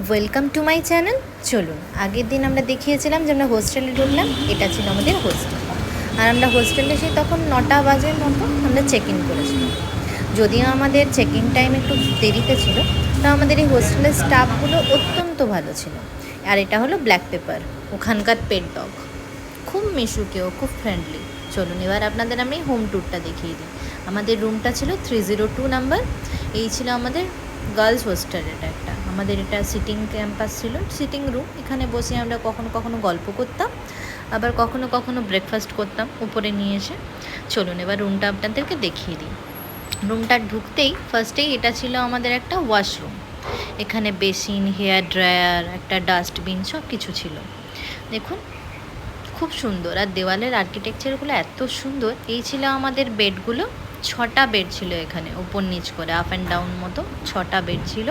Welcome to my channel. চলুন, আগের দিন আমরা দেখিয়েছিলাম যে আমরা হোস্টেলে ঢুকলাম। এটা ছিল আমাদের হোস্টেল, আর আমরা হোস্টেলে এসে তখন 9টা বাজের মতো আমরা চেক ইন করেছিলাম। যদিও আমাদের চেকিং টাইম একটু দেরিতে ছিল, তো আমাদের এই হোস্টেলের স্টাফগুলো অত্যন্ত ভালো ছিল। আর এটা হলো ব্ল্যাক পেপার, ওখানকার পেট ডগ। খুব মিশুকেও, খুব ফ্রেন্ডলি। চলুন এবার আপনাদের আমি হোম ট্যুরটা দেখিয়ে দিই। আমাদের রুমটা ছিল 302 নাম্বার। এই ছিল আমাদের গার্লস হোস্টেল। এটা একটা আমাদের এটা সিটিং ক্যাম্পাস ছিল, সিটিং রুম। এখানে বসে আমরা কখনো কখনো গল্প করতাম, আবার কখনো কখনো ব্রেকফাস্ট করতাম উপরে নিয়ে এসে। চলুন এবার রুমটা আপনাদেরকে দেখিয়ে দিই। রুমটা ঢুকতেই ফার্স্টেই এটা ছিল আমাদের একটা ওয়াশরুম। এখানে বেসিন, হেয়ার ড্রায়ার, একটা ডাস্টবিন, সব কিছু ছিল। দেখুন, খুব সুন্দর। আর দেওয়ালের আর্কিটেকচারগুলো এত সুন্দর। এই ছিল আমাদের বেডগুলো। 6টা বেড ছিল এখানে, উপর নিচ করে, আপ অ্যান্ড ডাউন মতো 6টা বেড ছিল।